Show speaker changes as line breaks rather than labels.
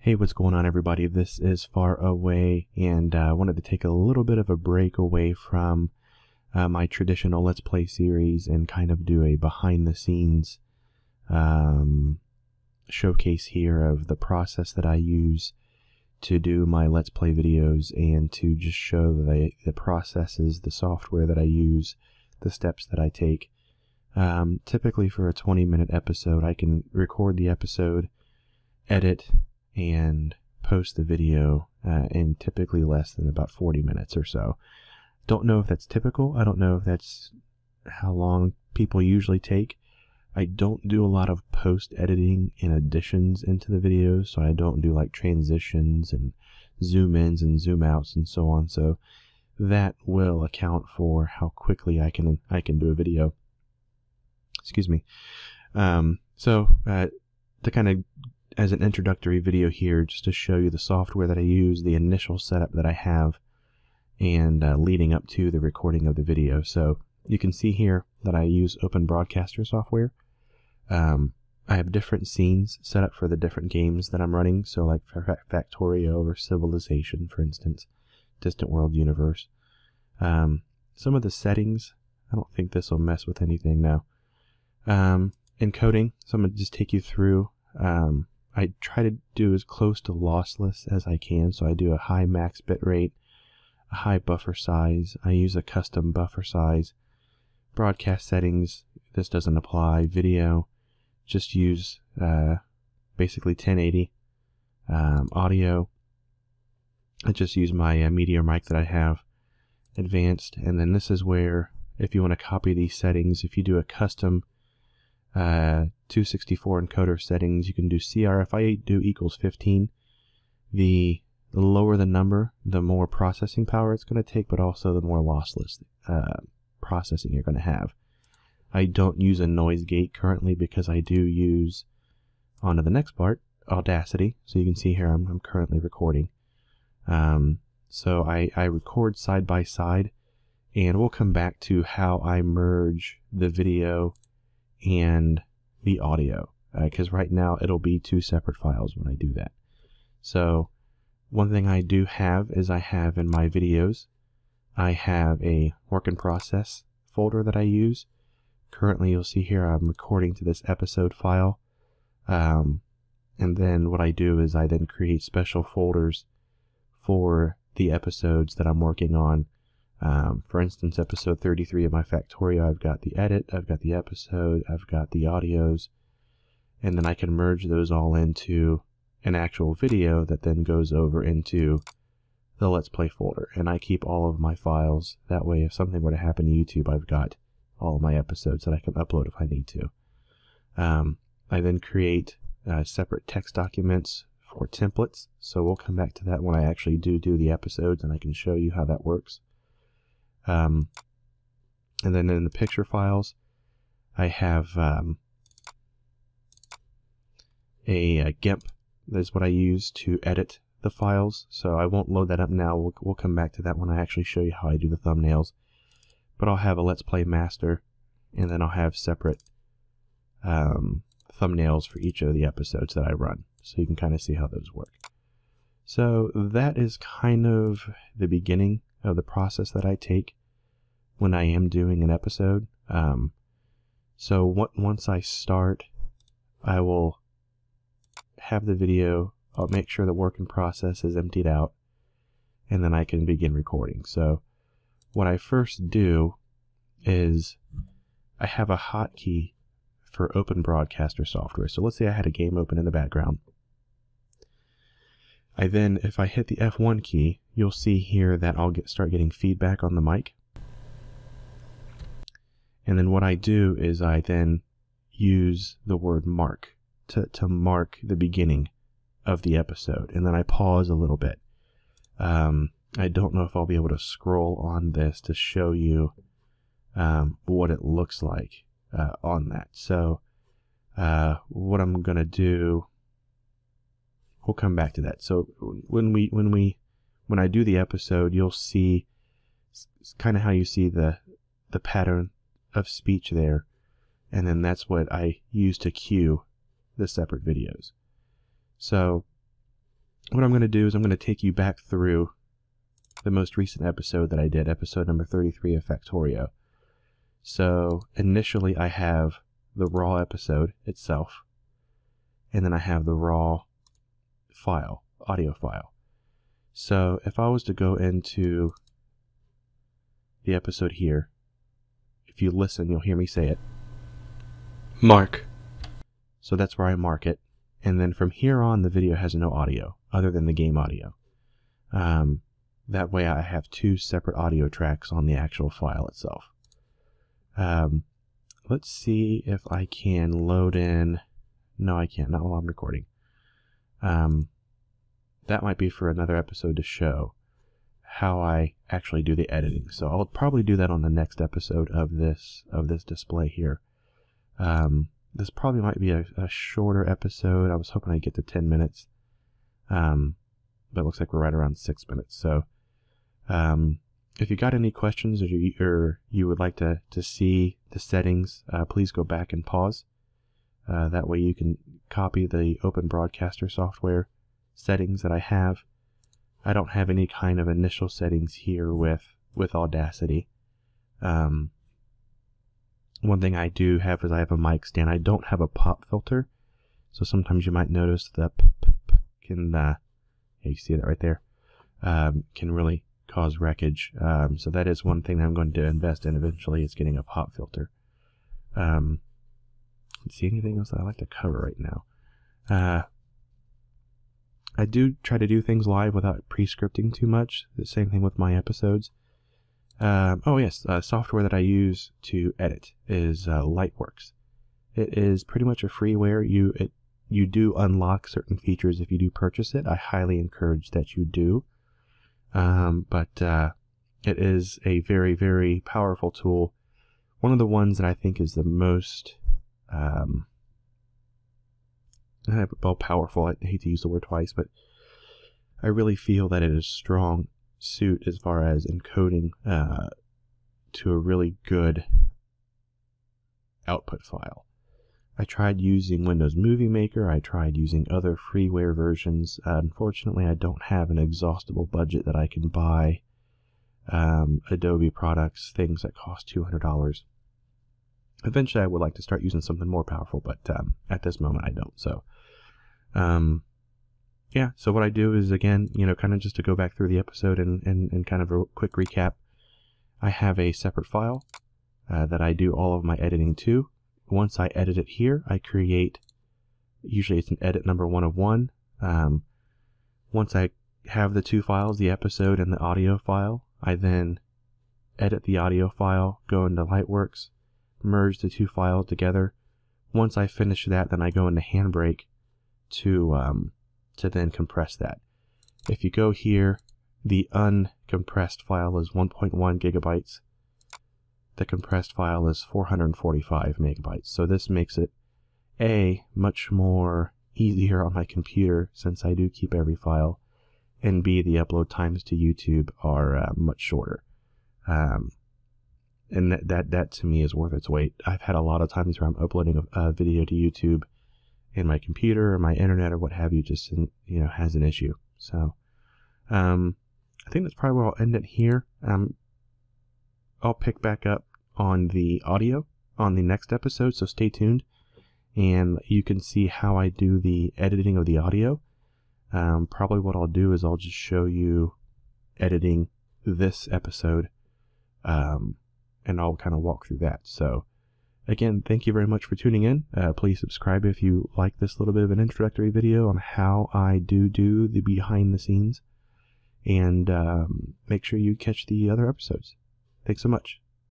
Hey, what's going on, everybody? This is Far Away, and I wanted to take a little bit of a break away from my traditional Let's Play series and kind of do a behind-the-scenes showcase here of the process that I use to do my Let's Play videos, and to just show the processes, the software that I use, the steps that I take. Typically for a 20-minute episode, I can record the episode, edit, and post the video in typically less than about 40 minutes or so. Don't know if that's typical. I don't know if that's how long people usually take. I don't do a lot of post editing and additions into the videos, so I don't do like transitions and zoom ins and zoom outs and so on, so that will account for how quickly I can do a video. Excuse me. To kind of, as an introductory video here, just to show you the software that I use, the initial setup that I have, and leading up to the recording of the video. So you can see here that I use Open Broadcaster software. I have different scenes set up for the different games that I'm running. So like for Factorio or Civilization, for instance, Distant World Universe. Some of the settings, I don't think this will mess with anything now. Encoding, so I'm going to just take you through. I try to do as close to lossless as I can, so I do a high max bit rate, a high buffer size. I use a custom buffer size. Broadcast settings, this doesn't apply. Video, just use basically 1080. Audio, I just use my Meteor mic that I have. Advanced, and then this is where, if you want to copy these settings, if you do a custom 264 encoder settings, you can do CR. If I do equals 15, the lower the number, the more processing power it's going to take, but also the more lossless processing you're going to have. I don't use a noise gate currently because I do use, on to the next part, Audacity. So you can see here I'm currently recording. So I record side by side, and we'll come back to how I merge the video and the audio, because right now it'll be two separate files when I do that. So one thing I do have is I have in my videos, I have a work in process folder that I use. Currently you'll see here I'm recording to this episode file, and then what I do is I then create special folders for the episodes that I'm working on. For instance, episode 33 of my Factorio, I've got the edit, I've got the episode, I've got the audios, and then I can merge those all into an actual video that then goes over into the Let's Play folder. And I keep all of my files. That way, if something were to happen to YouTube, I've got all of my episodes that I can upload if I need to. I then create separate text documents for templates. So we'll come back to that when I actually do the episodes, and I can show you how that works. And then in the picture files, I have a GIMP. That's what I use to edit the files. So I won't load that up now. We'll come back to that when I actually show you how I do the thumbnails. But I'll have a Let's Play master, and then I'll have separate thumbnails for each of the episodes that I run. So you can kind of see how those work. So that is kind of the beginning of the process that I take when I am doing an episode. Once I start, I will have the video. I'll make sure the work in process is emptied out, and then I can begin recording. So what I first do is I have a hotkey for Open Broadcaster software. So let's say I had a game open in the background. I then, if I hit the F1 key, you'll see here that I'll start getting feedback on the mic. And then what I do is I then use the word mark to mark the beginning of the episode. And then I pause a little bit. I don't know if I'll be able to scroll on this to show you what it looks like on that. So what I'm going to do, we'll come back to that. So when I do the episode, you'll see kind of how you see the pattern of speech there, and then that's what I use to cue the separate videos. So what I'm going to do is I'm going to take you back through the most recent episode that I did, episode number 33 of Factorio. So initially I have the raw episode itself, and then I have the raw file, audio file. So if I was to go into the episode here, if you listen, you'll hear me say it. Mark. So that's where I mark it. And then from here on, the video has no audio other than the game audio. That way I have two separate audio tracks on the actual file itself. Let's see if I can load in. No, I can't, not while I'm recording. That might be for another episode to show how I actually do the editing. So I'll probably do that on the next episode of this display here. This probably might be a shorter episode. I was hoping I'd get to 10 minutes. But it looks like we're right around 6 minutes. So if you got any questions or you would like to see the settings, please go back and pause. That way you can copy the Open Broadcaster software settings that I have. I don't have any kind of initial settings here with Audacity. One thing I do have is I have a mic stand. I don't have a pop filter, so sometimes you might notice the can, you see that right there, can really cause wreckage. So that is one thing that I'm going to invest in eventually, is getting a pop filter. Let's see, anything else that I like to cover right now? I do try to do things live without pre-scripting too much. The same thing with my episodes. Oh yes, software that I use to edit is Lightworks. It is pretty much a freeware. You do unlock certain features if you do purchase it. I highly encourage that you do. But it is a very, very powerful tool. One of the ones that I think is the most well, powerful. I hate to use the word twice, but I really feel that it is a strong suit as far as encoding to a really good output file. I tried using Windows Movie Maker. I tried using other freeware versions. Unfortunately, I don't have an exhaustible budget that I can buy Adobe products, things that cost $200. Eventually, I would like to start using something more powerful, but at this moment, I don't. So, yeah. So what I do is, again, kind of just to go back through the episode and kind of a quick recap. I have a separate file that I do all of my editing to. Once I edit it here, I create. Usually, it's an edit number 1 of 1. Once I have the two files, the episode and the audio file, I then edit the audio file, go into Lightworks, merge the two files together. Once I finish that, then I go into Handbrake to then compress that. If you go here, the uncompressed file is 1.1 gigabytes. The compressed file is 445 megabytes. So this makes it A, much more easier on my computer since I do keep every file, and B, the upload times to YouTube are much shorter. And that to me is worth its weight. I've had a lot of times where I'm uploading a video to YouTube and my computer or my internet or what have you just has an issue. So I think that's probably where I'll end it here. I'll pick back up on the audio on the next episode, so stay tuned, and you can see how I do the editing of the audio. Probably what I'll do is I'll just show you editing this episode, and I'll kind of walk through that. So again, thank you very much for tuning in. Please subscribe if you like this little bit of an introductory video on how I do the behind the scenes, and make sure you catch the other episodes. Thanks so much.